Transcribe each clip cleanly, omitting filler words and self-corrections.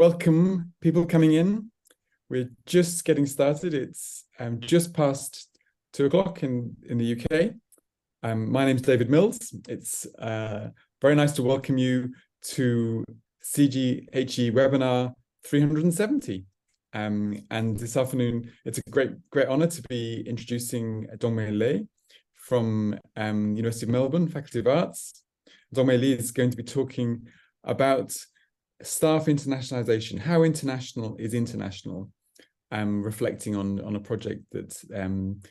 Welcome, people coming in. We're just getting started. It's just past 2 o'clock in the UK. My name is David Mills. It's very nice to welcome you to CGHE webinar 370. And this afternoon, it's a great honor to be introducing Dongmei from University of Melbourne, Faculty of Arts. Dongmei is going to be talking about staff internationalization, how international is international, reflecting on a project that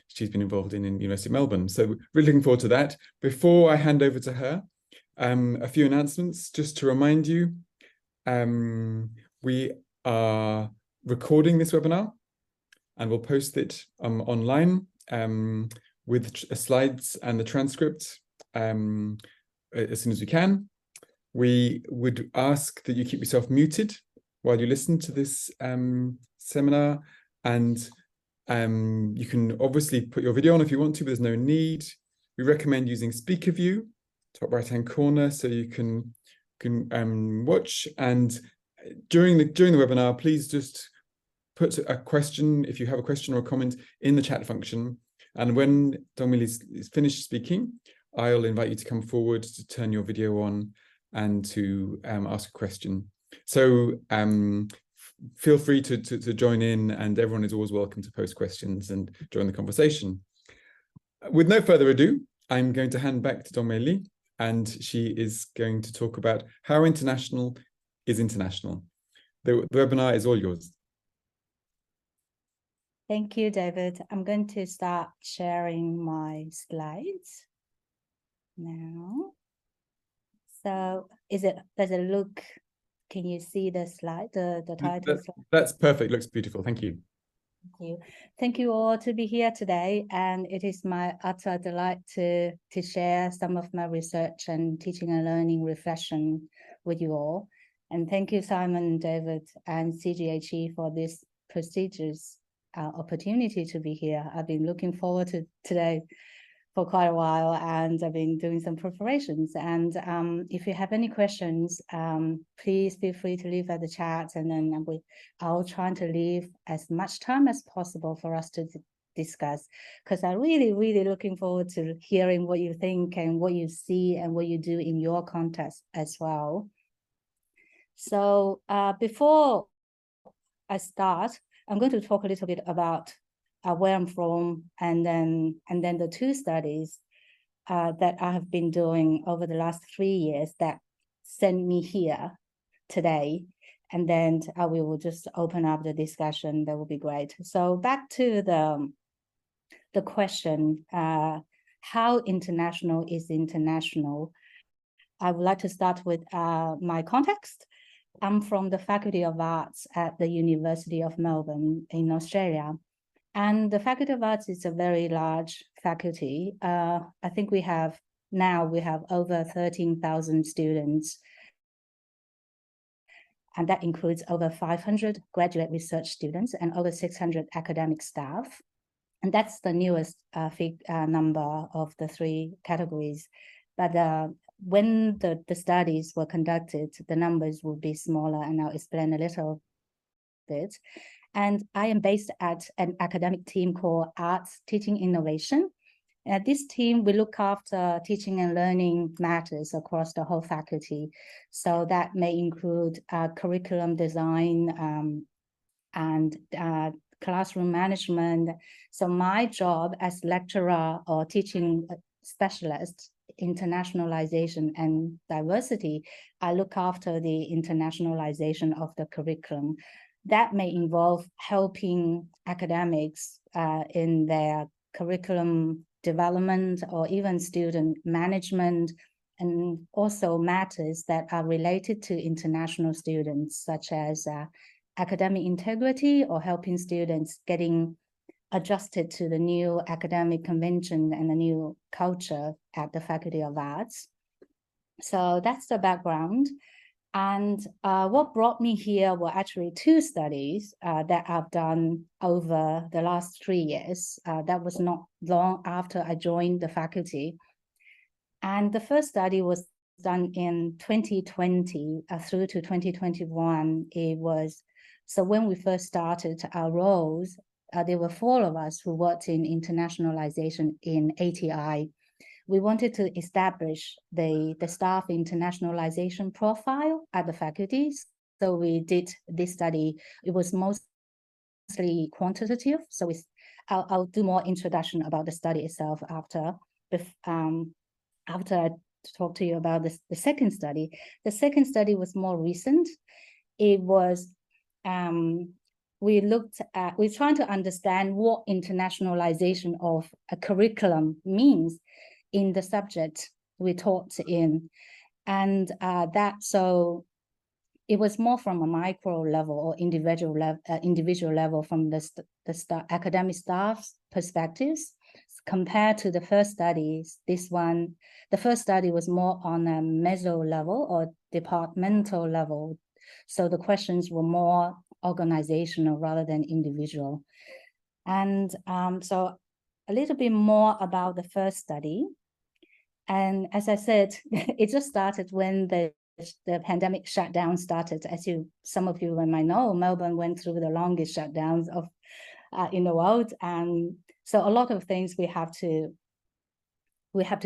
she's been involved in University of Melbourne. So really looking forward to that. Before I hand over to her, a few announcements just to remind you. We are recording this webinar and we'll post it online with slides and the transcript as soon as we can. We would ask that you keep yourself muted while you listen to this seminar, and you can obviously put your video on if you want to, but there's no need. We recommend using speaker view, top right-hand corner, so you can watch. And during the webinar, please just put a question, if you have a question or a comment, in the chat function. And when Dongmei is finished speaking, I'll invite you to come forward to turn your video on and to ask a question. So feel free to join in, and everyone is always welcome to post questions and join the conversation. With no further ado, I'm going to hand back to Dongmei, and she is going to talk about how international is international. The webinar is all yours. Thank you, David. I'm going to start sharing my slides now. So does it look, can you see the slide, the title slide? That's perfect, looks beautiful, thank you. Thank you. Thank you all to be here today, and it is my utter delight to share some of my research and teaching and learning reflection with you all. And thank you, Simon, David, and CGHE for this prestigious opportunity to be here. I've been looking forward to today for quite a while, and I've been doing some preparations. And if you have any questions, please feel free to leave at the chat, and then I'll try to leave as much time as possible for us to discuss, because I'm really looking forward to hearing what you think and what you see and what you do in your context as well. So before I start, I'm going to talk a little bit about where I'm from, and then the two studies that I have been doing over the last 3 years that sent me here today, and then we will just open up the discussion. That would be great. So back to the question, how international is international? I would like to start with my context. I'm from the Faculty of Arts at the University of Melbourne in Australia. And the Faculty of Arts is a very large faculty. I think we have over 13,000 students. And that includes over 500 graduate research students and over 600 academic staff. And that's the newest number of the three categories. But when the studies were conducted, the numbers will be smaller, and I'll explain a little bit. And I am based at an academic team called Arts Teaching Innovation. At this team, we look after teaching and learning matters across the whole faculty. So that may include curriculum design and classroom management. So my job as lecturer or teaching specialist, internationalization and diversity, I look after the internationalization of the curriculum. That may involve helping academics in their curriculum development or even student management, and also matters that are related to international students, such as academic integrity or helping students getting adjusted to the new academic convention and the new culture at the Faculty of Arts. So that's the background. And what brought me here were actually two studies that I've done over the last 3 years. That was not long after I joined the faculty. And the first study was done in 2020 through to 2021. So when we first started our roles, there were 4 of us who worked in internationalization in ATI. We wanted to establish the staff internationalization profile at the faculties. So we did this study. It was mostly quantitative. So I'll do more introduction about the study itself after I talk to you about the second study. The second study was more recent. It was we're trying to understand what internationalization of a curriculum means in the subject we taught in, and so it was more from a micro level or individual level from the academic staff's perspectives compared to the first studies. The first study was more on a meso level or departmental level. So the questions were more organizational rather than individual. And so a little bit more about the first study. And as I said, it just started when the pandemic shutdown started. As some of you might know, Melbourne went through the longest shutdowns in the world. And so a lot of things we have to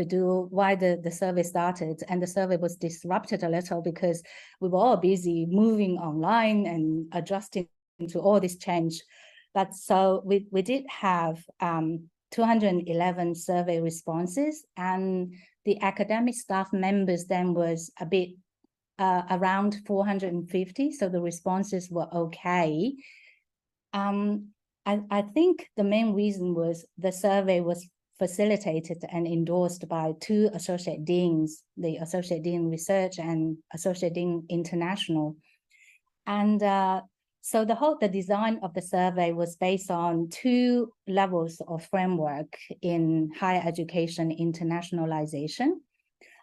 do while the survey started, and the survey was disrupted a little because we were all busy moving online and adjusting to all this change. But so we did have 211 survey responses, and the academic staff members then was a bit around 450. So the responses were okay. I think the main reason was the survey was facilitated and endorsed by 2 associate deans, the Associate Dean Research and Associate Dean International. And so the design of the survey was based on 2 levels of framework in higher education internationalization.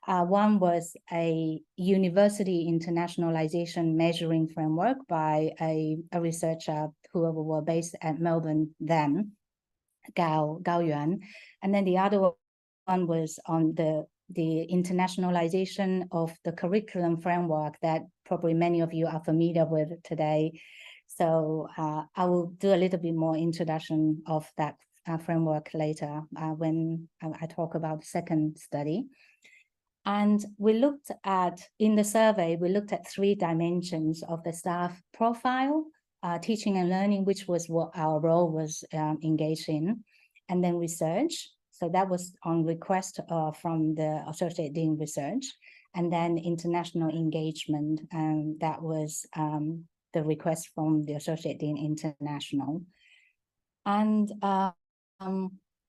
One was a university internationalization measuring framework by a researcher who were based at Melbourne then, Gao Yuan. And then the other one was on the internationalization of the curriculum framework that probably many of you are familiar with today. So I will do a little bit more introduction of that framework later when I talk about the second study. And in the survey, we looked at 3 dimensions of the staff profile, teaching and learning, which was what our role was engaged in, and then research. So that was on request from the Associate Dean Research, and then international engagement, and that was the request from the Associate Dean International. And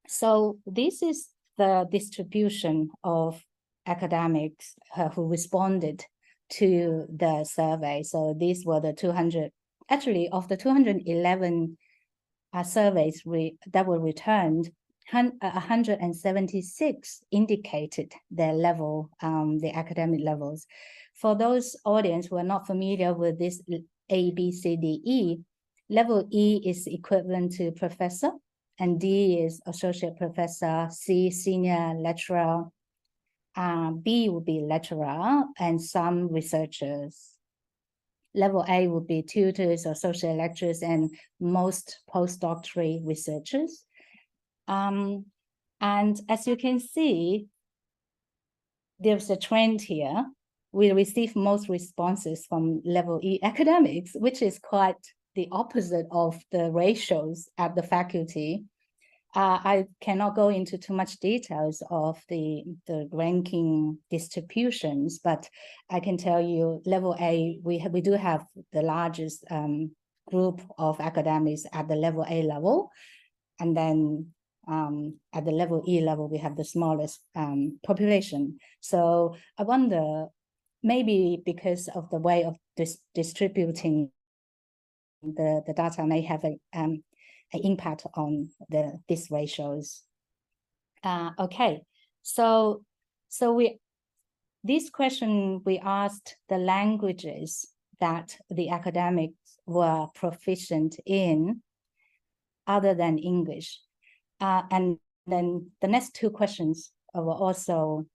so this is the distribution of academics who responded to the survey. So these were the 200, actually of the 211 surveys that were returned, 176 indicated their level, the academic levels. For those audience who are not familiar with this A, B, C, D, E, level E is equivalent to professor, and D is associate professor, C, senior lecturer, B would be lecturer, and some researchers. Level A would be tutors, associate lecturers, and most postdoctoral researchers. And as you can see, there's a trend here. We receive most responses from level E academics, which is quite the opposite of the ratios at the faculty. I cannot go into too much details of the ranking distributions, but I can tell you level A, we do have the largest group of academics at the level A level. And then at the level E level, we have the smallest population. So I wonder, maybe because of the way of distributing the data may have an impact on these ratios. Okay, so this question, we asked the languages that the academics were proficient in other than English. And then the next 2 questions were also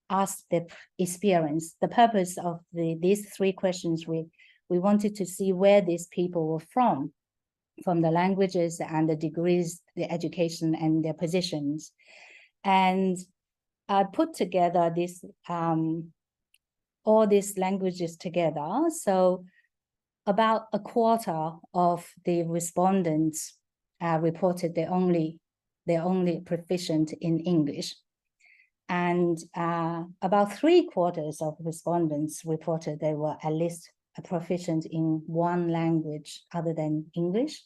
asked their experience. The purpose of these 3 questions, we wanted to see where these people were from the languages and the degrees, the education, and their positions. And I put together this all these languages together. So about a quarter of the respondents reported they're only proficient in English. And about 3/4 of respondents reported they were at least proficient in one language other than English.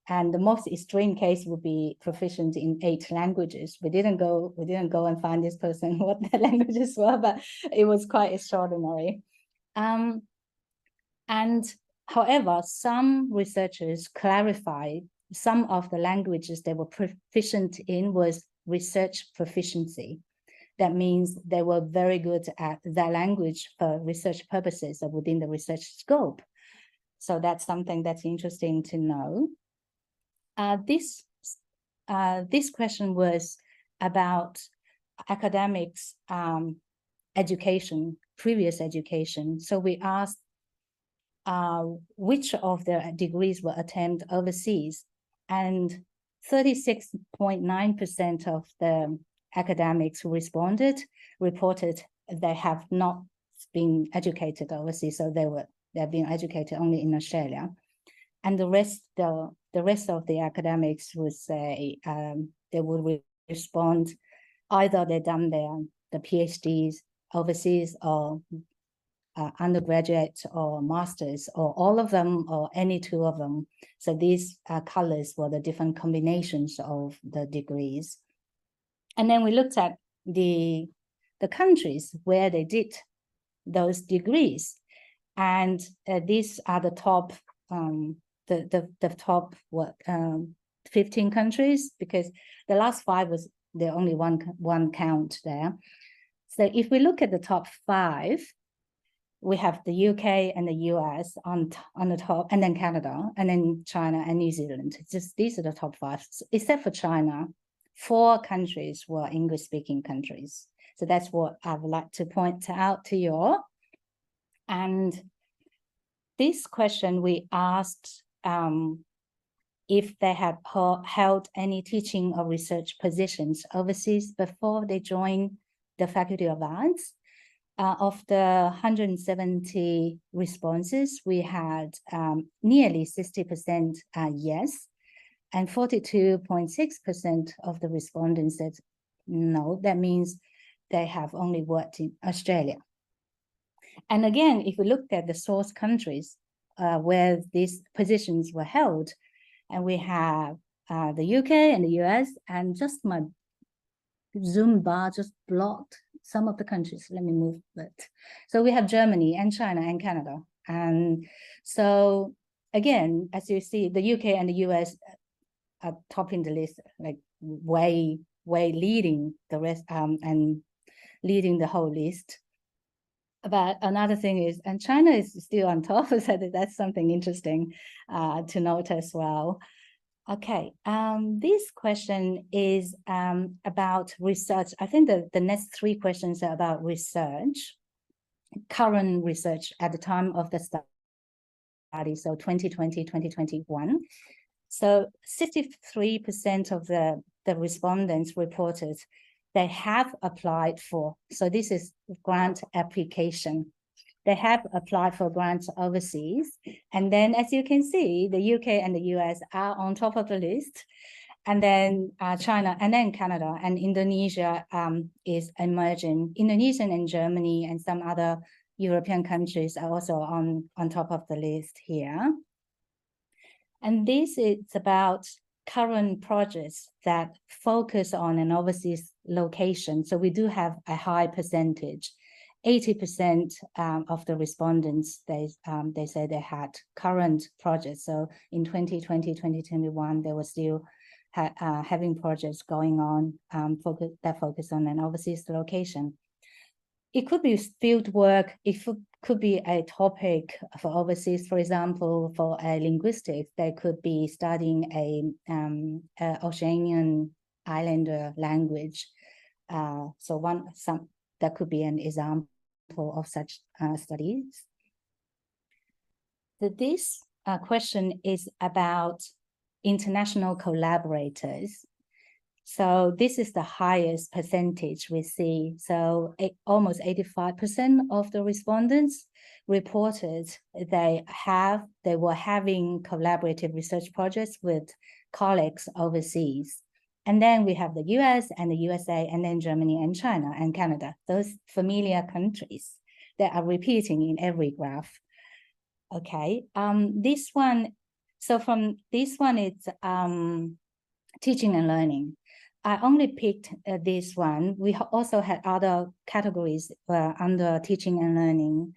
And the most extreme case would be proficient in 8 languages. We didn't go and find this person what the languages were, but it was quite extraordinary. And however, some researchers clarified some of the languages they were proficient in was research proficiency. That means they were very good at that language for research purposes or within the research scope. So that's something that's interesting to know. This question was about academics education, previous education. So we asked which of the degrees were attained overseas, and 36.9% of the academics who reported they have not been educated overseas, so they're being educated only in Australia. And the rest of the academics would say they would respond either they've done the PhDs overseas or undergraduate or masters, or all of them, or any 2 of them. So these colors were the different combinations of the degrees. And then we looked at the countries where they did those degrees, and these are the top the top 15 countries, because the last 5 was there only one count there. So if we look at the top 5, we have the UK and the US on the top, and then Canada, and then China and New Zealand. Just these are the top 5, except for China. 4 countries were English-speaking countries. So that's what I would like to point out to you all. And this question we asked if they had held any teaching or research positions overseas before they joined the Faculty of Arts. Of the 170 responses, we had nearly 60% yes, and 42.6% of the respondents said no. That means they have only worked in Australia. And again, if we looked at the source countries where these positions were held, and we have the UK and the US, and just my Zoom bar just blocked some of the countries. Let me move that. So we have Germany and China and Canada. And so again, as you see, the UK and the US are topping the list, like way leading the rest and leading the whole list. But another thing is, and China is still on top, so that's something interesting to note as well. Okay, this question is about research. I think the next 3 questions are about research, current research at the time of the study, so 2020, 2021. So 63% of the respondents reported they have applied for, so this is grant application. They have applied for grants overseas. And then, as you can see, the UK and the US are on top of the list. And then China, and then Canada and Indonesia is emerging. Indonesia and Germany and some other European countries are also on top of the list here. And this is about current projects that focus on an overseas location. So we do have a high percentage. 80% of the respondents, they say they had current projects. So in 2020, 2021, they were still having projects going on that focus on an overseas location. It could be field work. It could be a topic for overseas. For example, for a linguistics, they could be studying a Oceanian Islander language. So that could be an example of such studies. This question is about international collaborators. So this is the highest percentage we see. So almost 85% of the respondents reported they were having collaborative research projects with colleagues overseas. And then we have the US and the USA, and then Germany and China and Canada, those familiar countries that are repeating in every graph. Okay, this one, so from this one, it's teaching and learning. I only picked this one. We also had other categories under teaching and learning.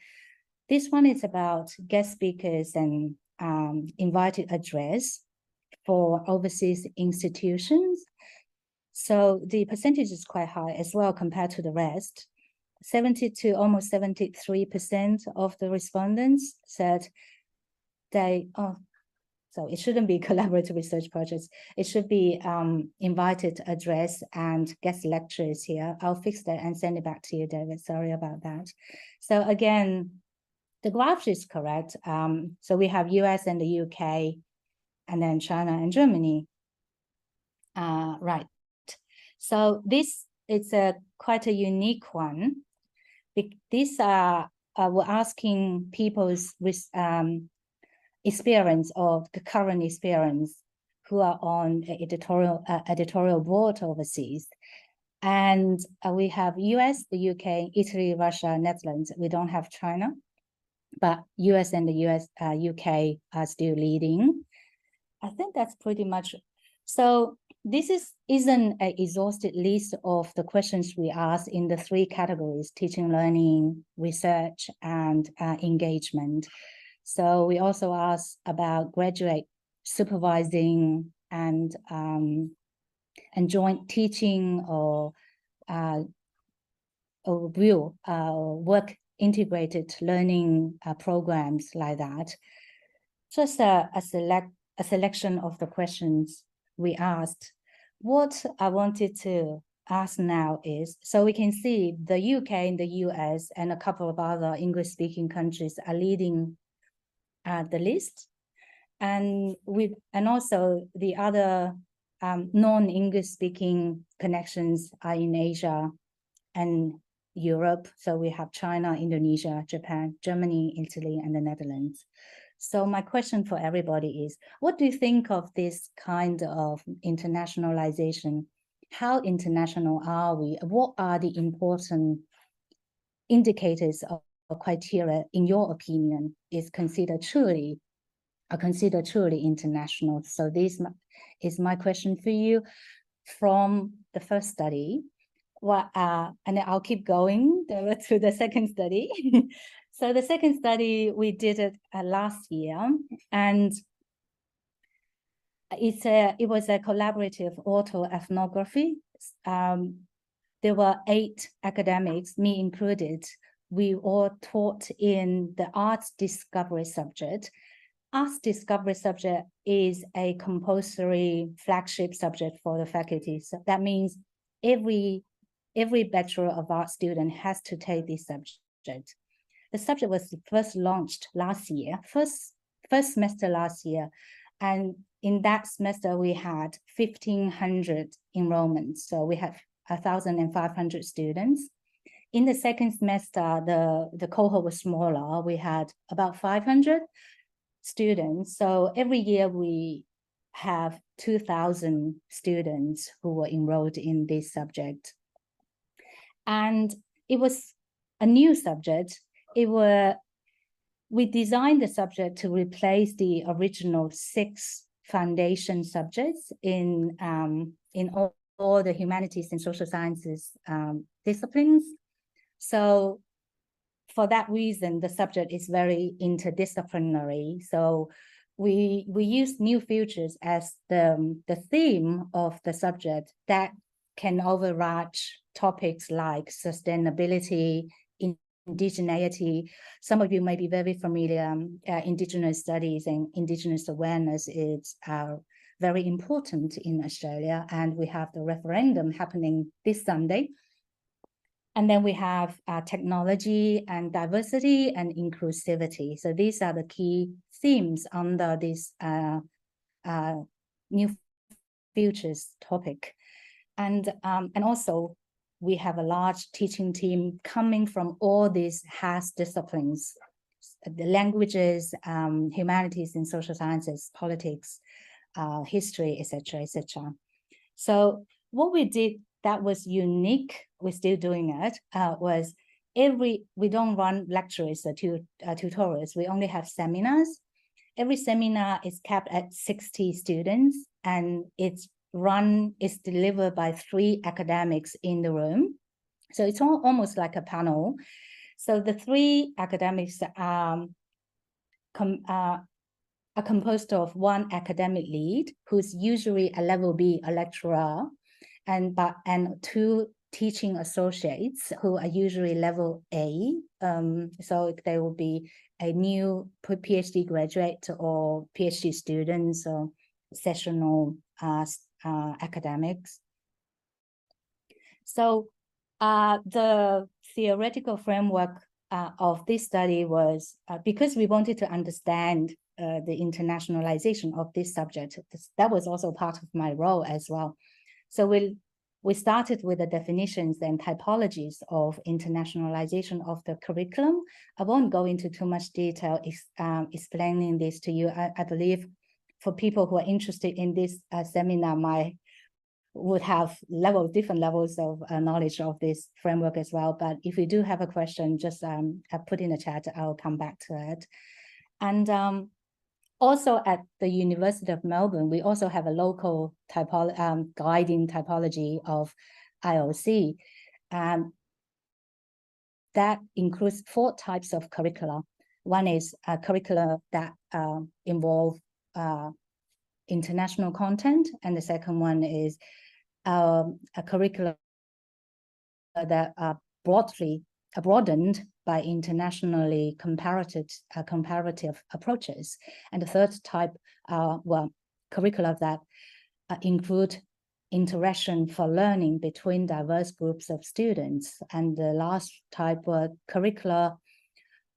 This one is about guest speakers and invited address for overseas institutions. So the percentage is quite high as well compared to the rest. 70 to almost 73% of the respondents said they, so it shouldn't be collaborative research projects. It should be invited address and guest lectures here. I'll fix that and send it back to you, David. Sorry about that. So again, the graph is correct. So we have US and the UK, and then China and Germany. Right. So this is quite a unique one. These are we're asking people's experience or the current experience who are on editorial board overseas. And we have US, the UK, Italy, Russia, Netherlands. We don't have China, but US and the UK are still leading. I think that's pretty much. So this isn't an exhaustive list of the questions we asked in the three categories: teaching, learning, research, and engagement. So we also asked about graduate supervising and joint teaching or real work integrated learning programs like that. Just a selection of the questions we asked. What I wanted to ask now is, so we can see the UK and the US and a couple of other English-speaking countries are leading the list, and also the other non-English speaking connections are in Asia and Europe. So we have China, Indonesia, Japan, Germany, Italy, and the Netherlands. So my question for everybody is, what do you think of this kind of internationalization? How international are we? What are the important indicators of criteria, in your opinion, is considered truly international? So this is my question for you from the first study. Well, and I'll keep going to the second study. So the second study, we did it last year, and it was a collaborative autoethnography. There were 8 academics, me included. We all taught in the arts discovery subject. Arts discovery subject is a compulsory flagship subject for the faculty. So that means every Bachelor of Arts student has to take this subject. The subject was first launched last year, first semester last year. And in that semester, we had 1,500 enrollments. So we had 1,500 students. In the second semester, the cohort was smaller. We had about 500 students. So every year we have 2,000 students who were enrolled in this subject. And it was a new subject. We designed the subject to replace the original 6 foundation subjects in all the humanities and social sciences disciplines. So for that reason, the subject is very interdisciplinary. So we use new features as the theme of the subject that can overarch topics like sustainability, indigeneity. Some of you may be very familiar. Indigenous studies and Indigenous awareness is very important in Australia, and we have the referendum happening this Sunday. And then we have technology and diversity and inclusivity. So these are the key themes under this new futures topic. And also we have a large teaching team coming from all these HAS disciplines, the languages, humanities and social sciences, politics, history, etc., etc. So what we did that was unique, we're still doing it, was we don't run lectures or tutorials, we only have seminars. Every seminar is capped at 60 students, and it's delivered by 3 academics in the room. So it's almost like a panel. So the 3 academics are composed of 1 academic lead, who's usually a level B, a lecturer, and 2 teaching associates who are usually level A. So they will be a new PhD graduate or PhD students or sessional academics. So the theoretical framework of this study was because we wanted to understand the internationalization of this subject. That was also part of my role as well. So we started with the definitions and typologies of internationalization of the curriculum. I won't go into too much detail explaining this to you. I believe for people who are interested in this seminar, would have different levels of knowledge of this framework as well. But if you do have a question, just put in the chat, I'll come back to it. And also at the University of Melbourne, we also have a local guiding typology of IOC. That includes 4 types of curricula. One is a curricula that involve international content, and the second one is a curricula that are broadened by internationally comparative approaches. And the third type were curricula that include interaction for learning between diverse groups of students. And the last type were curricula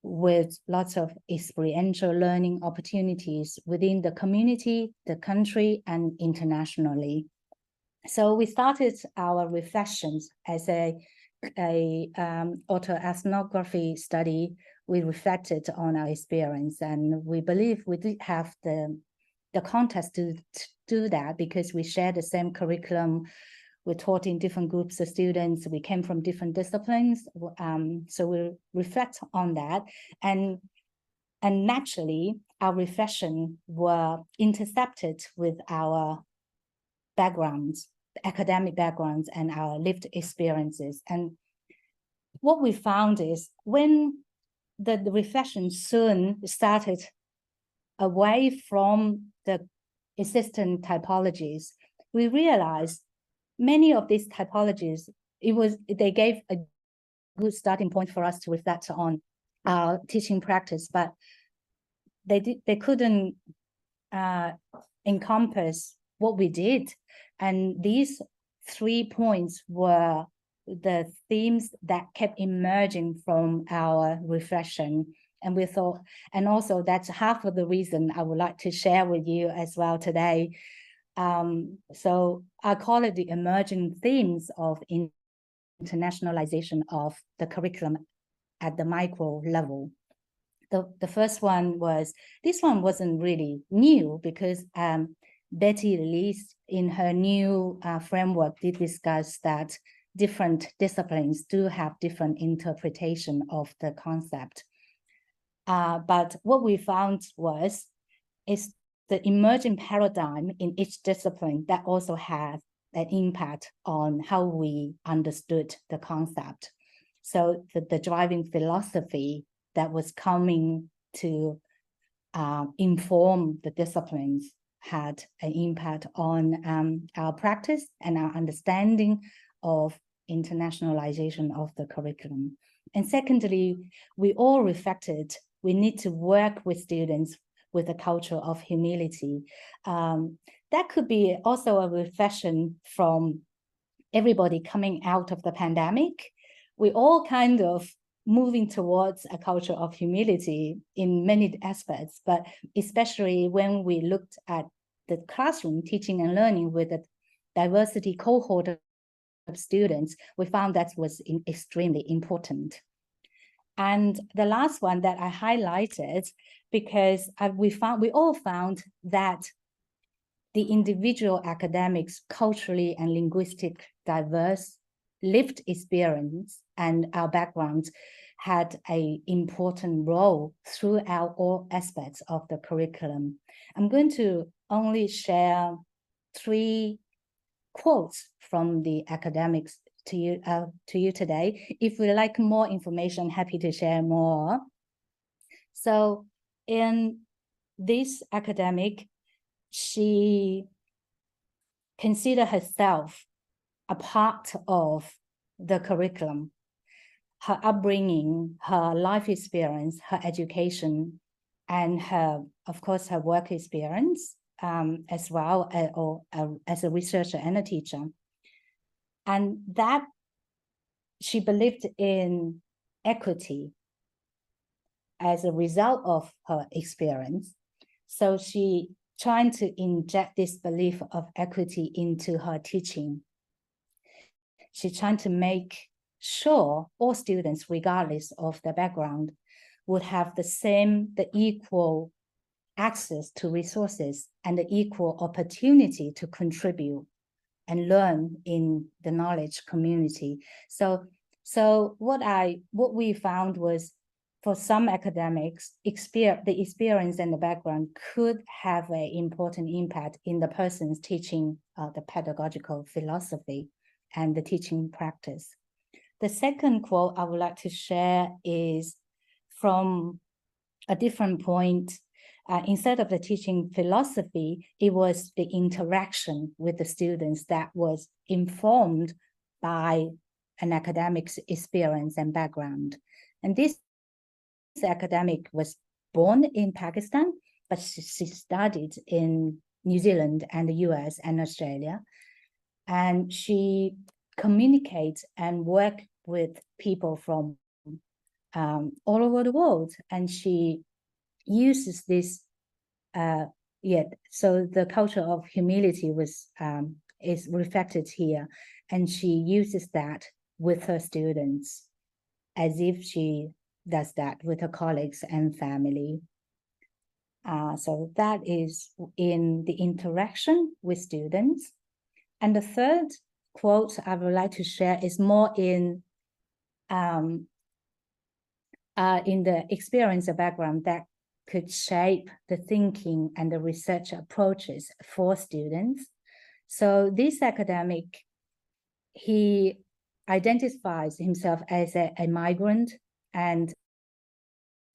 with lots of experiential learning opportunities within the community, the country, and internationally. So we started our reflections as a autoethnography study. We reflected on our experience, and we believe we did have the context to do that because we share the same curriculum. We taught in different groups of students. We came from different disciplines. So we reflect on that. And naturally, our reflection were intercepted with our backgrounds, academic backgrounds, and our lived experiences. And what we found is when the reflection soon started away from the existing typologies, we realized many of these typologies, they gave a good starting point for us to reflect on our teaching practice, but they couldn't encompass what we did. And these 3 points were the themes that kept emerging from our reflection. And we thought, and also that's half of the reason I would like to share with you as well today. So I call it the emerging themes of internationalization of the curriculum at the micro level. The first one was, this one wasn't really new because Betty Lees in her new framework did discuss that different disciplines do have different interpretation of the concept. But what we found is the emerging paradigm in each discipline that also has an impact on how we understood the concept. So the driving philosophy that was coming to inform the disciplines had an impact on our practice and our understanding of internationalization of the curriculum. And secondly, we all reflected, we need to work with students with a culture of humility. That could be also a reflection from everybody coming out of the pandemic. we all kind of moving towards a culture of humility in many aspects, but especially when we looked at the classroom teaching and learning with a diversity cohort of students, we found that was extremely important. And the last one that I highlighted, because we all found that the individual academics, culturally and linguistic diverse lived experience and our backgrounds had an important role throughout all aspects of the curriculum. I'm going to only share 3 quotes from the academics to you today. If you like more information, happy to share more. So in this academic, she considered herself a part of the curriculum. Her upbringing, her life experience, her education, and her, of course, her work experience as well, as a researcher and a teacher. And that she believed in equity as a result of her experience. So she trying to inject this belief of equity into her teaching. She's trying to make sure all students, regardless of their background, would have the equal access to resources and the equal opportunity to contribute and learn in the knowledge community. So what we found was, for some academics, the experience and the background could have an important impact in the person's teaching the pedagogical philosophy and the teaching practice. The second quote I would like to share is from a different point. Instead of the teaching philosophy, it was the interaction with the students that was informed by an academic's experience and background. And this academic was born in Pakistan, but she studied in New Zealand and the US and Australia. And she communicates and works with people from all over the world. And she uses this, so the culture of humility is reflected here. And she uses that with her students as if she does that with her colleagues and family. So that is in the interaction with students. And the third quote I would like to share is more in the experience or background that could shape the thinking and the research approaches for students. So this academic, he identifies himself as a migrant and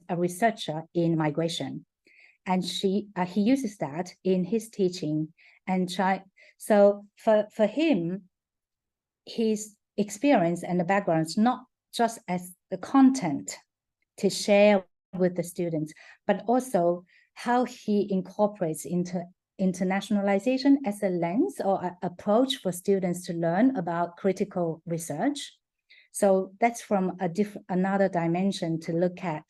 a researcher in migration. And he uses that in his teaching and so for him, his experience and the background is not just as the content to share with the students, but also how he incorporates into internationalization as a lens or an approach for students to learn about critical research. So that's from another dimension to look at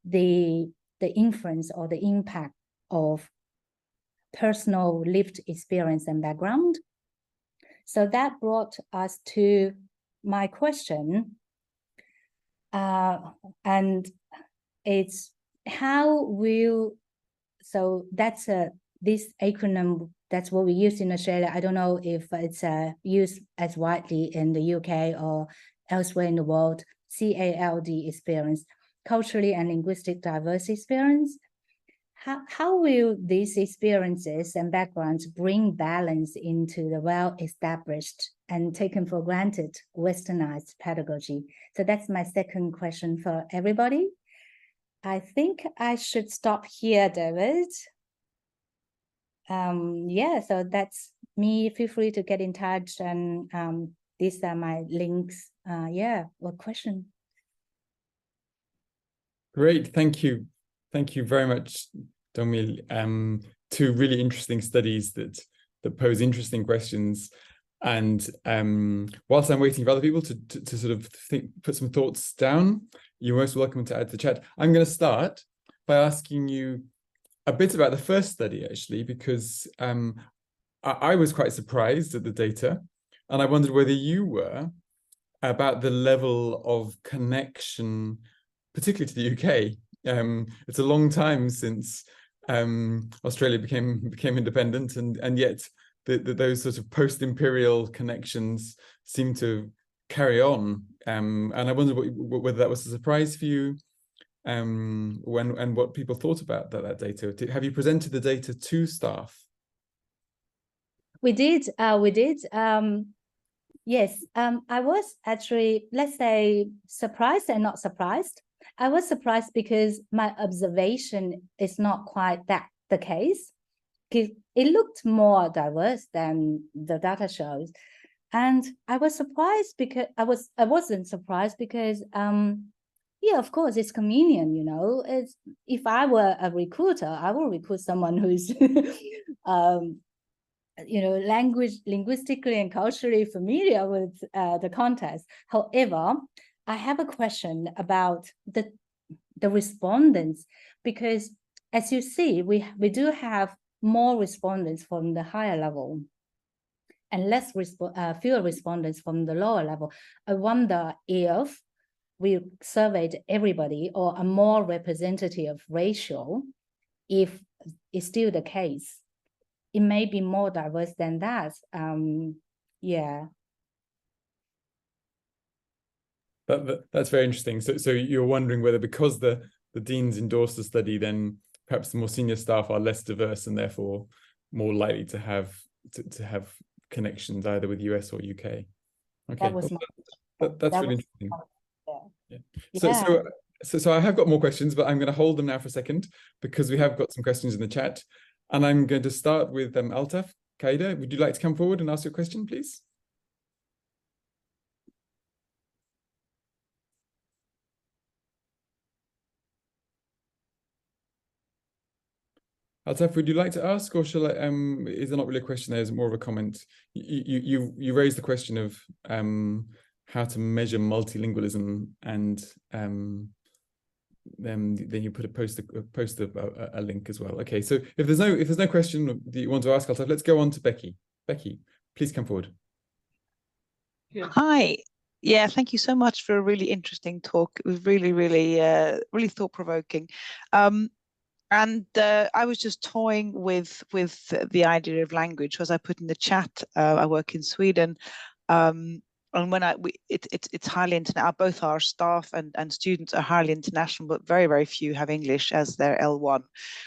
the influence or the impact of personal lived experience and background. So that brought us to my question, and it's how will, so that's this acronym, that's what we use in Australia. I don't know if it's used as widely in the UK or elsewhere in the world. CALD experience, culturally and linguistic diverse experience. How will these experiences and backgrounds bring balance into the well-established and taken for granted westernized pedagogy? So that's my second question for everybody. I think I should stop here, David. Yeah, so that's me. Feel free to get in touch, and these are my links. Yeah, what question? Great, thank you. Thank you very much, Dongmei. Two really interesting studies that pose interesting questions. And whilst I'm waiting for other people to sort of put some thoughts down, you're most welcome to add to the chat. I'm going to start by asking you a bit about the first study, actually, because I was quite surprised at the data, and I wondered whether you were, about the level of connection, particularly to the UK. It's a long time since Australia became independent, and yet those sort of post-imperial connections seem to carry on. And I wondered whether that was a surprise for you, and what people thought about that data. Have you presented the data to staff? We did. Yes, I was actually, let's say, surprised and not surprised. I was surprised because my observation is not quite that the case. It looked more diverse than the data shows. And I was surprised because I wasn't surprised because yeah, of course, it's convenient, you know. It's, if I were a recruiter, I will recruit someone who's you know, linguistically and culturally familiar with the context. However, I have a question about the respondents, because as you see, we do have more respondents from the higher level and fewer respondents from the lower level. I wonder if we surveyed everybody, or a more representative ratio, if it's still the case. It may be more diverse than that. Yeah. That's very interesting. So you're wondering whether, because the deans endorsed the study, then perhaps the more senior staff are less diverse and therefore more likely to have connections either with US or UK. Okay, That was that's really interesting. Yeah. Yeah. So I have got more questions, but I'm going to hold them now for a second because we have got some questions in the chat. And I'm going to start with Altaf Kaida. Would you like to come forward and ask your question, please? Altaf, would you like to ask, or shall I? Is there not really a question there? Is it more of a comment? You raised the question of how to measure multilingualism, and then you put a link as well. Okay, so if there's no question that you want to ask, Altaf, let's go on to Becky. Becky, please come forward. Hi. Yeah, thank you so much for a really interesting talk. It was really thought-provoking. And I was just toying with the idea of language, as I put in the chat. I work in Sweden, and when it's highly international. Both our staff and students are highly international, but very few have English as their L1,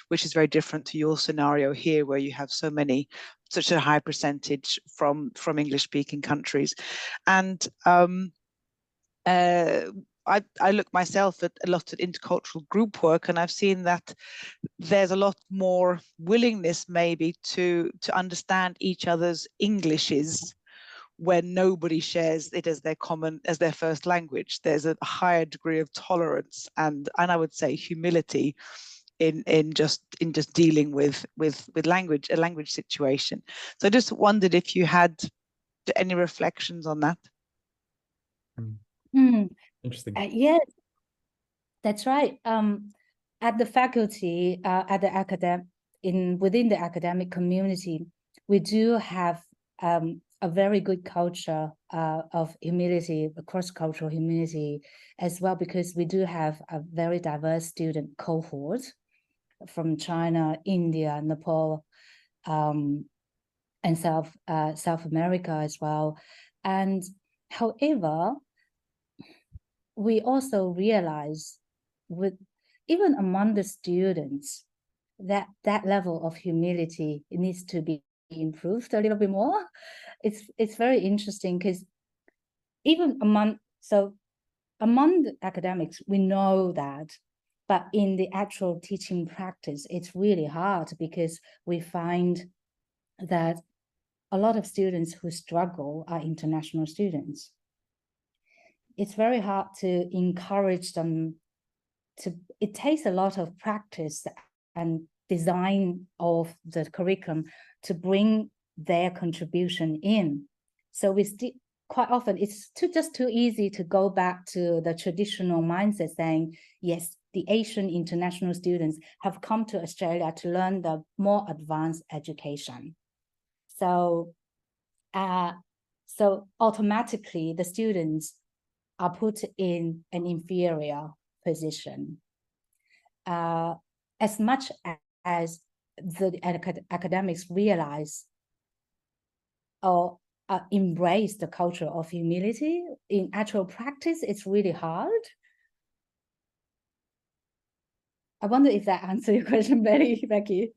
which is very different to your scenario here, where you have such a high percentage from English-speaking countries. And I look myself at a lot of intercultural group work, and I've seen that there's a lot more willingness maybe to understand each other's Englishes when nobody shares it as their first language. There's a higher degree of tolerance and I would say humility in just dealing with a language situation. So I just wondered if you had any reflections on that. Interesting. Yes, that's right. At the faculty, within the academic community, we do have a very good culture of humility, cross-cultural humility as well, because we do have a very diverse student cohort from China, India, Nepal, and South America as well. And however, we also realize, even among the students, that level of humility, it needs to be improved a little bit more. It's very interesting because even among the academics, we know that, but in the actual teaching practice, it's really hard because we find that a lot of students who struggle are international students. It's very hard to encourage them it takes a lot of practice and design of the curriculum to bring their contribution in. So we still quite often it's just too easy to go back to the traditional mindset saying, yes, the Asian international students have come to Australia to learn the more advanced education. So, so automatically the students are put in an inferior position. As much as the academics realize or embrace the culture of humility, in actual practice, it's really hard. I wonder if that answers your question, Becky.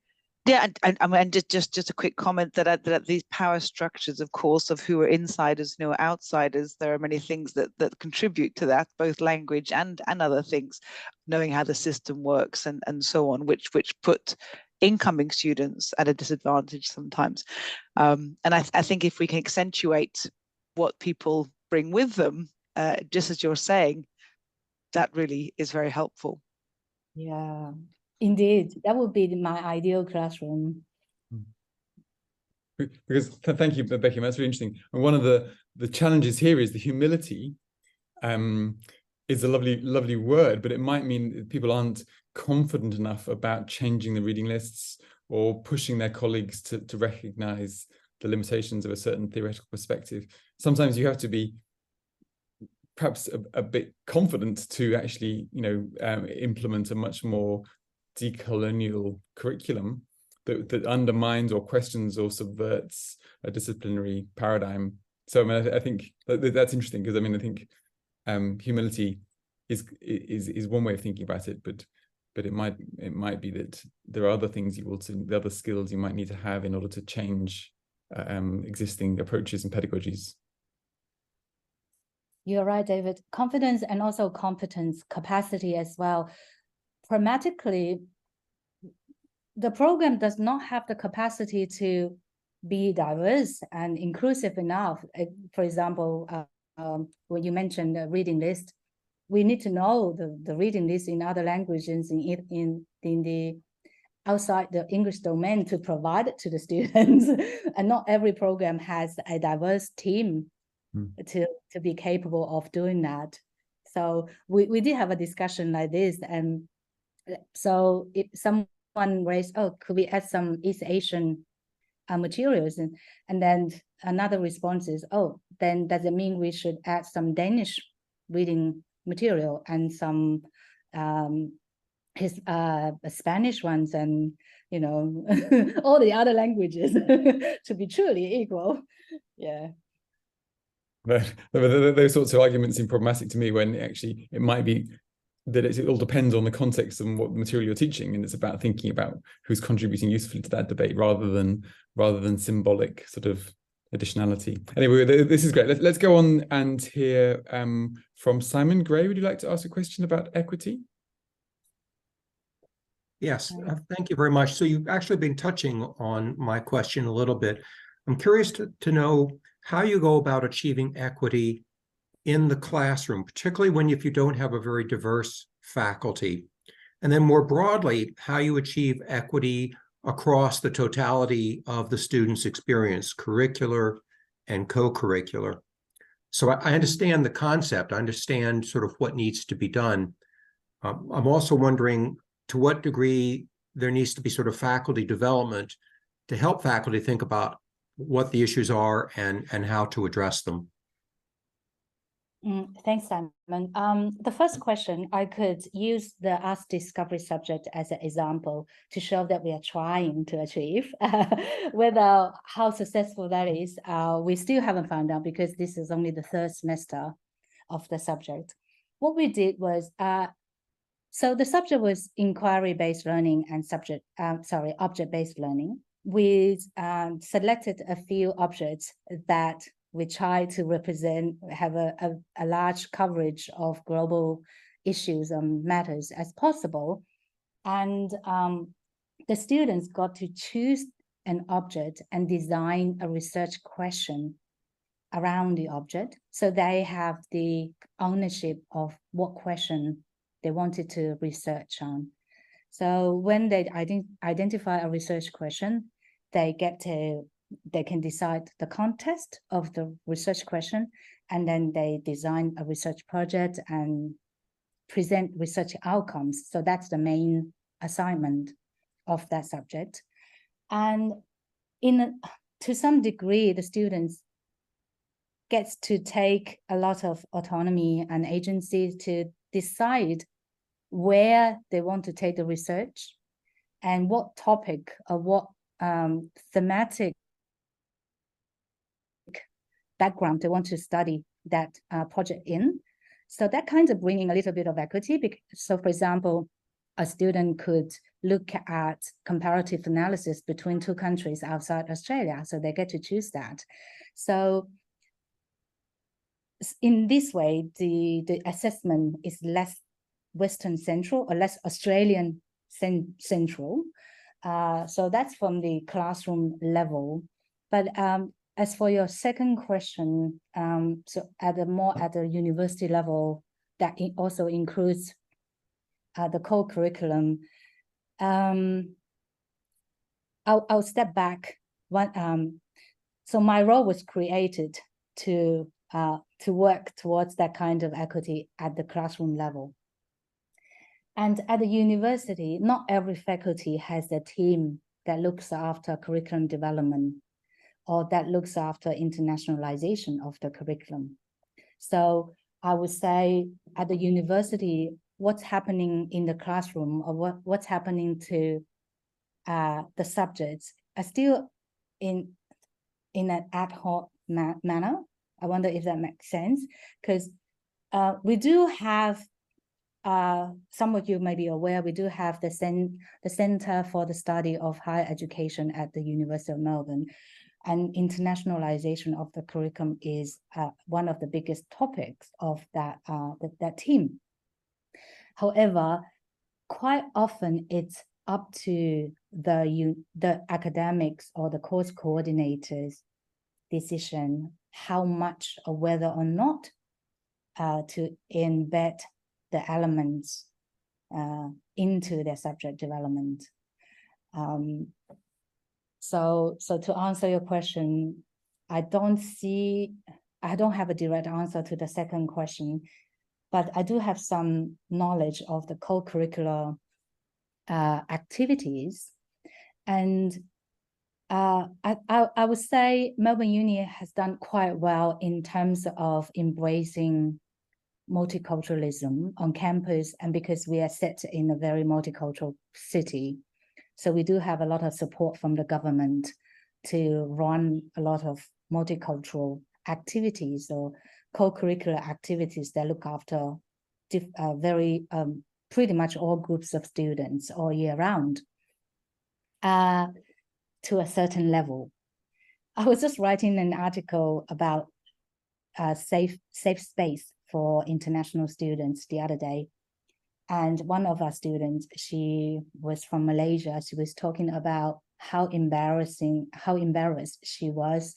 Yeah, and just a quick comment that these power structures, of course, of who are insiders, who are outsiders, there are many things that contribute to that, both language and other things, knowing how the system works and so on, which put incoming students at a disadvantage sometimes. And I think if we can accentuate what people bring with them, just as you're saying, that really is very helpful. Yeah, indeed, that would be my ideal classroom. Because thank you, Becky, that's really interesting. And one of the challenges here is the humility. Is a lovely word, but it might mean people aren't confident enough about changing the reading lists or pushing their colleagues to recognize the limitations of a certain theoretical perspective. Sometimes you have to be perhaps a bit confident to actually, implement a much more decolonial curriculum that undermines or questions or subverts a disciplinary paradigm. So I mean, I think that's interesting, because I mean, I think humility is one way of thinking about it, but it might be that there are other things the other skills you might need to have in order to change existing approaches and pedagogies. You're right, David. Confidence and also competence, capacity as well. Pragmatically, the program does not have the capacity to be diverse and inclusive enough. For example, when you mentioned the reading list, we need to know the reading list in other languages in the outside the English domain to provide it to the students. And not every program has a diverse team to be capable of doing that. So we did have a discussion like this, and so if someone raised, oh, could we add some East Asian materials, and then another response is, oh, then does it mean we should add some Danish reading material and some Spanish ones, and all the other languages to be truly equal? Yeah. Those sorts of arguments seem problematic to me, when actually it might be that it all depends on the context and what material you're teaching, and it's about thinking about who's contributing usefully to that debate rather than symbolic sort of additionality. Anyway, this is great. Let's go on and hear from Simon Gray. Would you like to ask a question about equity? Yes, thank you very much. So you've actually been touching on my question a little bit. I'm curious to know how you go about achieving equity in the classroom, particularly if you don't have a very diverse faculty. And then more broadly, how you achieve equity across the totality of the student's experience, curricular and co-curricular. So I understand the concept. I understand sort of what needs to be done. I'm also wondering to what degree there needs to be sort of faculty development to help faculty think about what the issues are and how to address them. Thanks, Simon. The first question, I could use the Ask Discovery subject as an example to show that we are trying to achieve. Whether how successful that is, we still haven't found out, because this is only the third semester of the subject. What we did was, so the subject was inquiry-based learning and object-based learning. We selected a few objects that we try to represent, have a large coverage of global issues and matters as possible. And the students got to choose an object and design a research question around the object. So they have the ownership of what question they wanted to research on. So when they identify a research question, they get to they can decide the context of the research question, and then they design a research project and present research outcomes. So that's the main assignment of that subject. And to some degree, the students gets to take a lot of autonomy and agency to decide where they want to take the research and what topic or what thematic background they want to study that project in. So that kind of bringing a little bit of equity. So for example, a student could look at comparative analysis between two countries outside Australia. So they get to choose that. So in this way, the assessment is less Western central or less Australian central. So that's from the classroom level. But as for your second question, so at the university level, that also includes the co-curriculum. I'll step back. So my role was created to work towards that kind of equity at the classroom level. And at the university, not every faculty has a team that looks after curriculum development or that looks after internationalization of the curriculum. So I would say at the university, what's happening in the classroom or what's happening to the subjects are still in an ad hoc manner. I wonder if that makes sense, because we do have, some of you may be aware, we do have the Center for the Study of Higher Education at the University of Melbourne, and internationalization of the curriculum is one of the biggest topics of that team. However, quite often it's up to the academics or the course coordinators' decision how much or whether or not to embed the elements into their subject development. So to answer your question, I don't have a direct answer to the second question, but I do have some knowledge of the co-curricular activities. And I would say Melbourne Uni has done quite well in terms of embracing multiculturalism on campus, and because we are set in a very multicultural city. So we do have a lot of support from the government to run a lot of multicultural activities or co-curricular activities that look after pretty much all groups of students all year round to a certain level. I was just writing an article about safe space for international students the other day. And one of our students, she was from Malaysia. She was talking about how embarrassed she was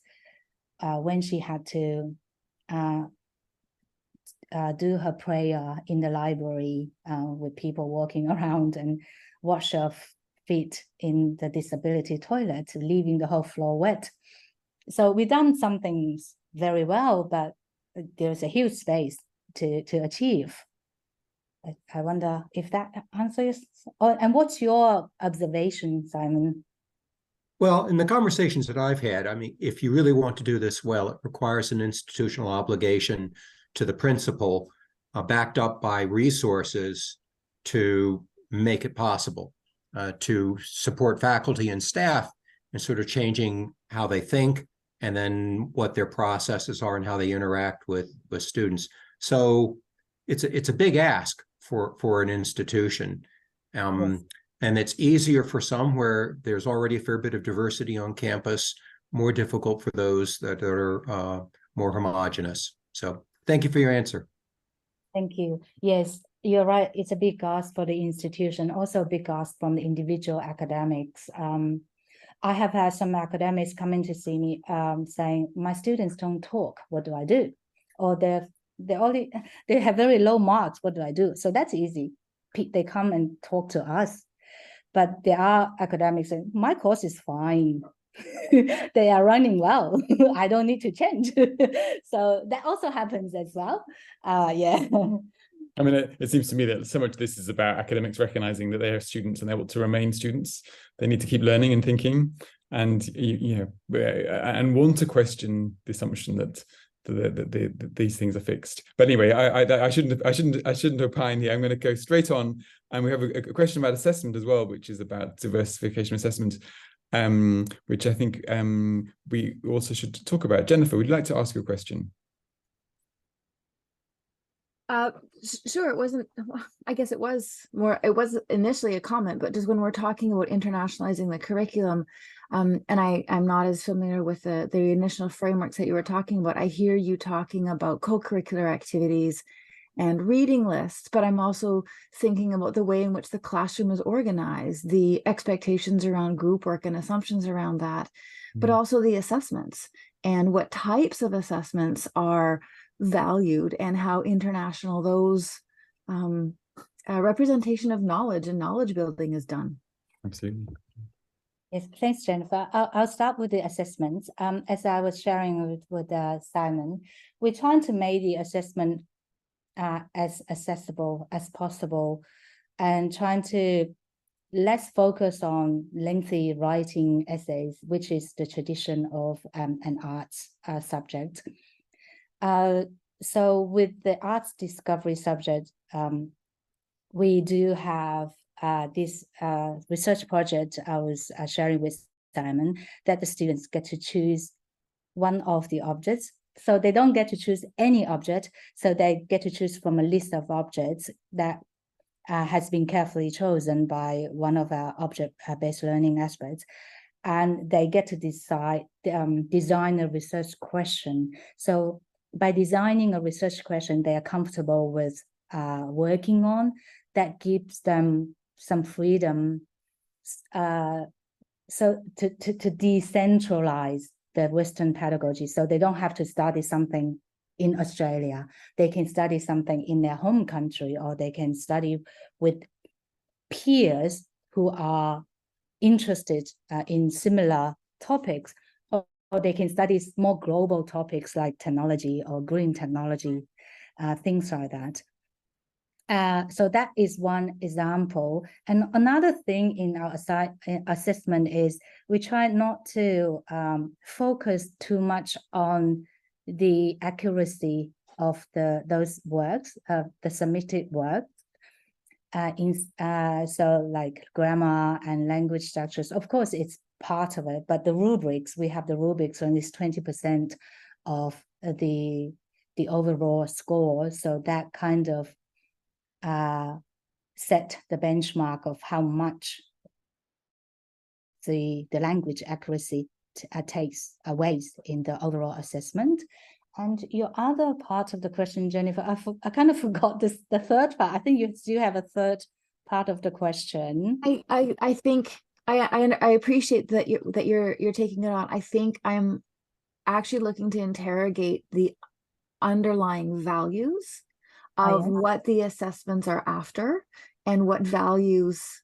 when she had to do her prayer in the library with people walking around and wash her feet in the disability toilet, leaving the whole floor wet. So we've done some things very well, but there's a huge space to achieve. I wonder if that answers. And what's your observation, Simon? Well, in the conversations that I've had, I mean, if you really want to do this well, it requires an institutional obligation to the principal, backed up by resources to make it possible, to support faculty and staff in sort of changing how they think and then what their processes are and how they interact with students. So it's a big ask for an institution. Yes. And it's easier for some where there's already a fair bit of diversity on campus, more difficult for those that are more homogenous. So thank you for your answer. Thank you. Yes, you're right. It's a big ask for the institution, also a big ask from the individual academics. I have had some academics come in to see me saying, my students don't talk, what do I do? Or they have very low marks, what do I do? So that's easy. They come and talk to us. But there are academics saying, my course is fine. they are running well. I don't need to change. So that also happens as well. Yeah. I mean, it seems to me that so much of this is about academics recognizing that they are students and they want to remain students. They need to keep learning and thinking, and and want to question the assumption that these things are fixed. But anyway, I shouldn't opine here. I'm going to go straight on, and we have a question about assessment as well, which is about diversification assessment, which I think we also should talk about. Jennifer, would you like to ask you a question? Sure. It wasn't, I guess it was initially a comment, but just when we're talking about internationalizing the curriculum, and I'm not as familiar with the initial frameworks that you were talking about. I hear you talking about co-curricular activities and reading lists, but I'm also thinking about the way in which the classroom is organized, the expectations around group work and assumptions around that, but also the assessments and what types of assessments are valued and how international those representation of knowledge and knowledge building is done. Absolutely. Yes, thanks, Jennifer. I'll start with the assessments. As I was sharing with Simon, we're trying to make the assessment as accessible as possible, and trying to less focus on lengthy writing essays, which is the tradition of an arts subject. So with the arts discovery subject, we do have this research project I was sharing with Simon, that the students get to choose one of the objects. So they don't get to choose any object, so they get to choose from a list of objects that has been carefully chosen by one of our object-based learning experts. And they get to decide, design a research question. So by designing a research question they are comfortable with working on, that gives them some freedom so to decentralize the Western pedagogy. So they don't have to study something in Australia. They can study something in their home country, or they can study with peers who are interested in similar topics, or they can study more global topics like technology or green technology, things like that. So that is one example. And another thing in our assessment is we try not to focus too much on the accuracy of those works, the submitted work. So like grammar and language structures, of course, it's part of it, but the rubrics, we have the rubrics on this 20% of the overall score. So that kind of set the benchmark of how much the language accuracy takes weight in the overall assessment. And your other part of the question, Jennifer, I kind of forgot the third part. I think you do have a third part of the question. I think I appreciate that you're taking it on. I think I'm actually looking to interrogate the underlying values of what the assessments are after, and what values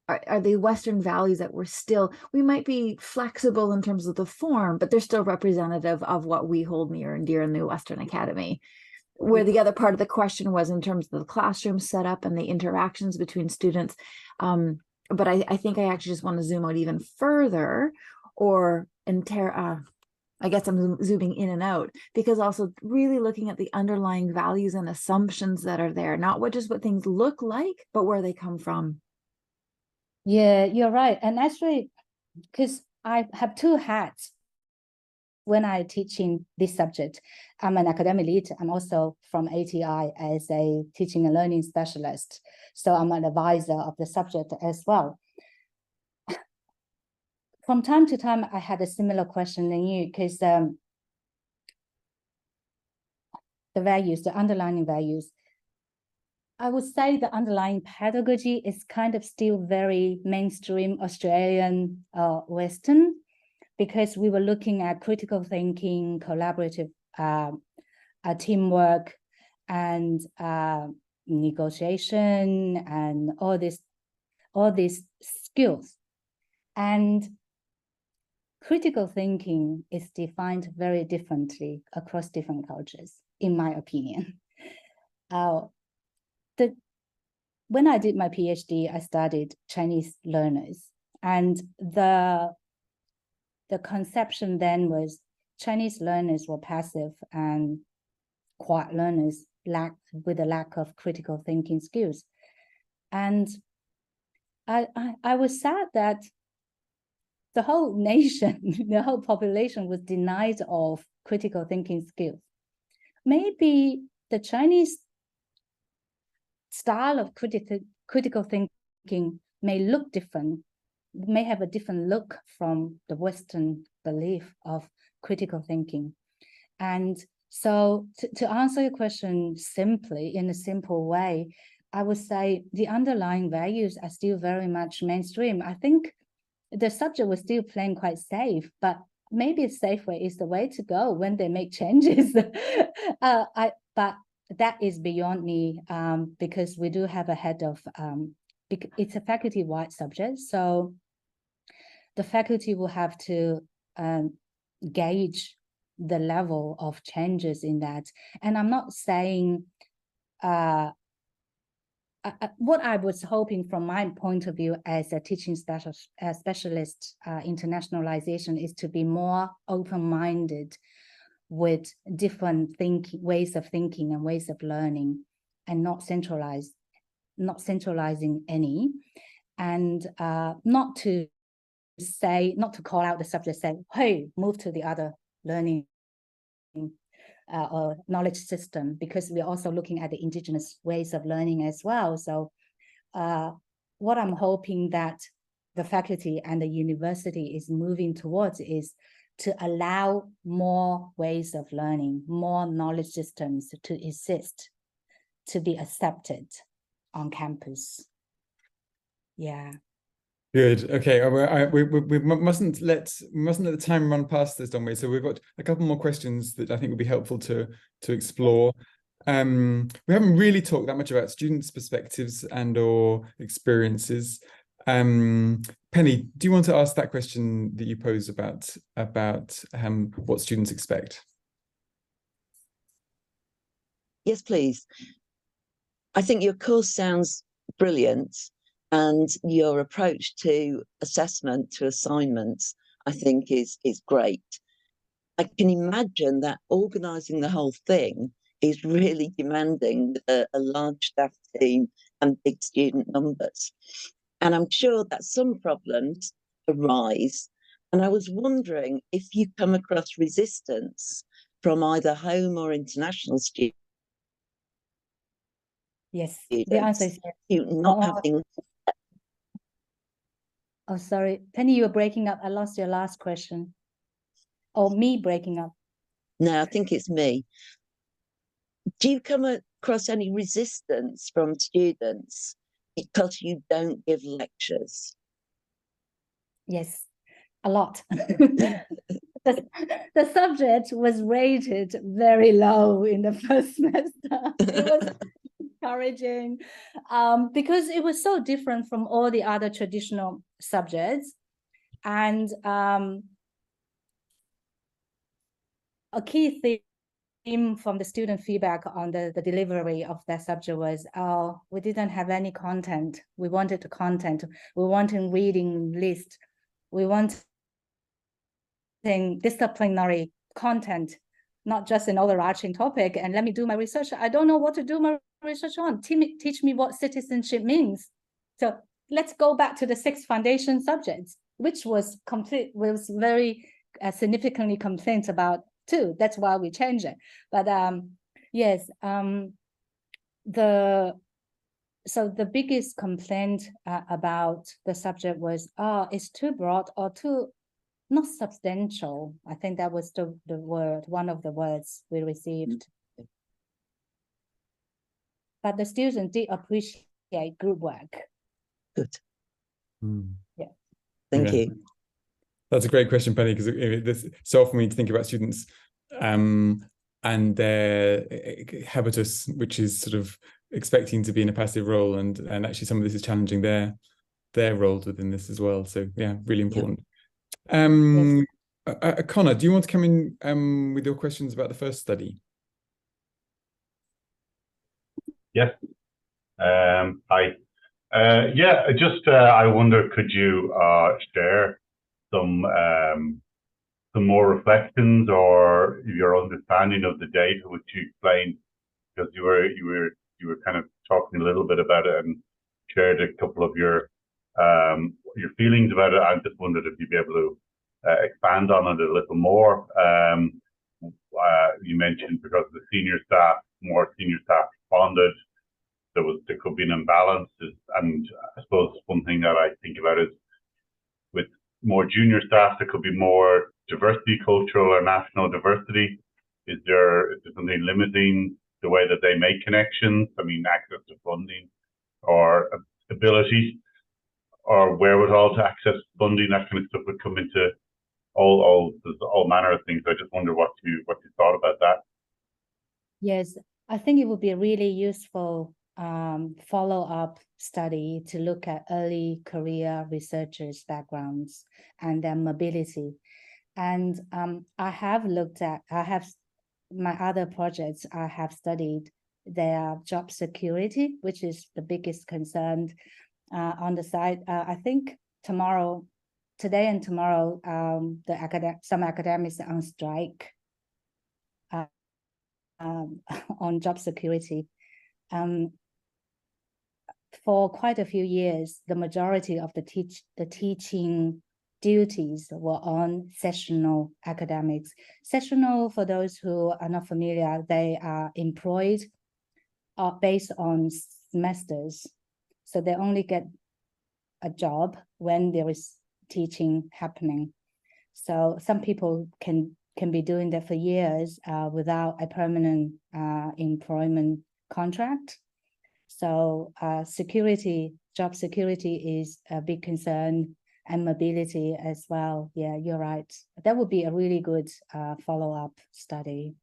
are the Western values that we might be flexible in terms of the form, but they're still representative of what we hold near and dear in the Western Academy. Where the other part of the question was in terms of the classroom setup and the interactions between students. But I think I actually just want to zoom out even further, or I guess I'm zooming in and out, because also really looking at the underlying values and assumptions that are there, not just what things look like, but where they come from. Yeah, you're right. And actually, because I have two hats when I teaching this subject. I'm an academic lead. I'm also from ATI as a teaching and learning specialist. So I'm an advisor of the subject as well. From time to time, I had a similar question than you, because the values, the underlying values, I would say the underlying pedagogy is kind of still very mainstream Australian Western, because we were looking at critical thinking, collaborative teamwork, and negotiation, and all these skills. And critical thinking is defined very differently across different cultures, in my opinion. When I did my PhD, I studied Chinese learners, and the conception then was Chinese learners were passive and quiet learners with a lack of critical thinking skills. And I was sad that the whole nation, the whole population was denied of critical thinking skills. Maybe the Chinese style of critical thinking may look different, may have a different look from the Western belief of critical thinking. And so to answer your question simply, in a simple way, I would say the underlying values are still very much mainstream. I think the subject was still playing quite safe, but maybe a safe way is the way to go when they make changes. But that is beyond me, because we do have a head of, it's a faculty-wide subject, so the faculty will have to gauge the level of changes in that. And I'm not saying, what I was hoping from my point of view as a teaching specialist, internationalization, is to be more open-minded with different ways of thinking and ways of learning, and not centralizing any, and not to call out the subject, say, hey, move to the other learning or knowledge system, because we're also looking at the indigenous ways of learning as well. So what I'm hoping that the faculty and the university is moving towards is to allow more ways of learning, more knowledge systems to exist, to be accepted on campus. Yeah. Good. Okay. We mustn't let the time run past this, Dongmei. So we've got a couple more questions that I think would be helpful to explore. We haven't really talked that much about students' perspectives and/or experiences. Penny, do you want to ask that question that you posed about what students expect? Yes, please. I think your course sounds brilliant, and your approach to assessment, to assignments, I think is great. I can imagine that organising the whole thing is really demanding, a large staff team and big student numbers. And I'm sure that some problems arise. And I was wondering if you come across resistance from either home or international students. Yes, the answer is yes. Not having. Oh, sorry, Penny, you were breaking up. I lost your last question. Or me breaking up? No, I think it's me. Do you come across any resistance from students because you don't give lectures? Yes, a lot. The subject was rated very low in the first semester. It was encouraging, because it was so different from all the other traditional subjects. And a key theme from the student feedback on the delivery of that subject was, oh, we didn't have any content. We wanted the content. We wanted reading list. We wanted disciplinary content, not just an overarching topic. And let me do my research. I don't know what to do my research on. Teach me what citizenship means. So let's go back to the 6 foundation subjects, which was very significantly complaints about too. That's why we changed it. But yes, so the biggest complaint about the subject was, oh, it's too broad or too not substantial. I think that was the word, one of the words we received. But the students did appreciate group work. Good. Yeah. Thank you. That's a great question, Penny, because it's so often we need to think about students and their habitus, which is sort of expecting to be in a passive role, and actually some of this is challenging their roles within this as well. So yeah, really important. Yes. Connor, do you want to come in with your questions about the first study? Yes. Hi. Yeah, just I wonder, could you share some more reflections or your understanding of the data which you explained, because you were kind of talking a little bit about it and shared a couple of your feelings about it. I just wondered if you'd be able to expand on it a little more. You mentioned because more senior staff responded, there could be an imbalance, and I suppose one thing that I think about is with more junior staff, there could be more diversity, cultural or national diversity. Is there something limiting the way that they make connections? I mean, access to funding or ability or wherewithal to access funding, that kind of stuff would come into all manner of things. I just wonder what you thought about that. Yes, I think it would be a really useful follow-up study to look at early career researchers' backgrounds and their mobility. And I have my other projects, I have studied their job security, which is the biggest concern on the side. I think today and tomorrow, some academics are on strike on job security. For quite a few years, the majority of the teaching duties were on sessional academics. Sessional, for those who are not familiar, they are employed based on semesters. So they only get a job when there is teaching happening. So some people can be doing that for years without a permanent employment contract. So job security is a big concern, and mobility as well. Yeah, you're right. That would be a really good follow-up study.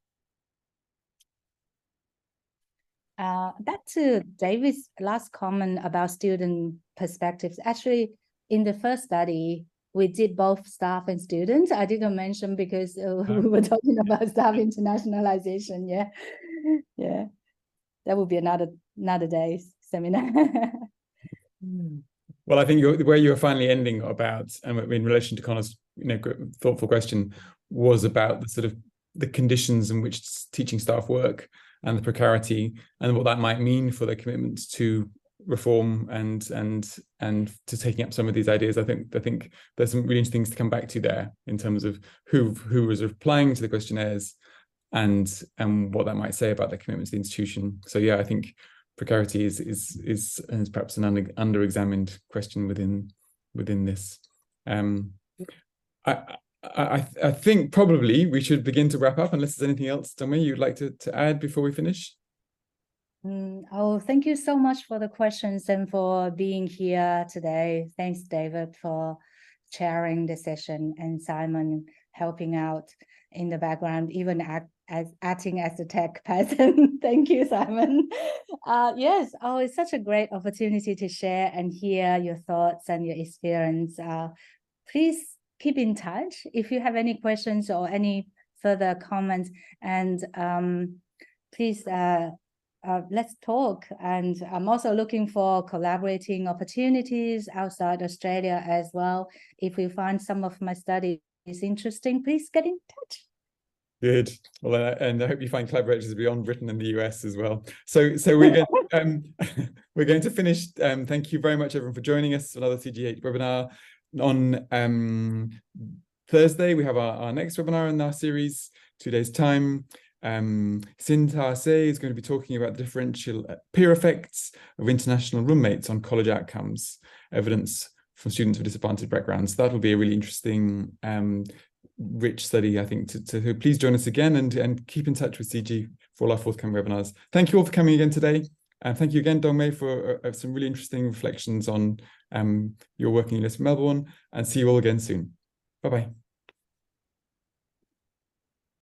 Back to David's last comment about student perspectives. Actually, in the first study, we did both staff and students. I didn't mention because we were talking about staff internationalization. Yeah, yeah. That would be another day's seminar. Well, I think where you were finally ending about, and in relation to Connor's thoughtful question, was about the sort of the conditions in which teaching staff work and the precarity and what that might mean for their commitment to reform and to taking up some of these ideas. I think there's some really interesting things to come back to there in terms of who was replying to the questionnaires and what that might say about their commitment to the institution. So yeah, I think precarity is perhaps an under-examined question within this. I think probably we should begin to wrap up, unless there's anything else, Dongmei, you'd like to add before we finish? Oh, thank you so much for the questions and for being here today. Thanks, David, for chairing the session, and Simon helping out in the background, even acting as a tech person. Thank you, Simon. Yes, it's such a great opportunity to share and hear your thoughts and your experience. Please keep in touch if you have any questions or any further comments, and please let's talk. And I'm also looking for collaborating opportunities outside Australia as well. If you find some of my studies interesting, please get in touch. Good. Well, and I hope you find collaborators beyond Britain and the US as well. So we're going to finish. Thank you very much, everyone, for joining us for another CGH webinar. On Thursday, we have our next webinar in our series, 2 days' time. Sinta Se is going to be talking about the differential peer effects of international roommates on college outcomes, evidence from students with disadvantaged backgrounds. That will be a really interesting, rich study, I think, to please join us again and keep in touch with CG for all our forthcoming webinars. Thank you all for coming again today. And thank you again, Dongmei, for some really interesting reflections on your work in University of Melbourne, and see you all again soon. Bye-bye.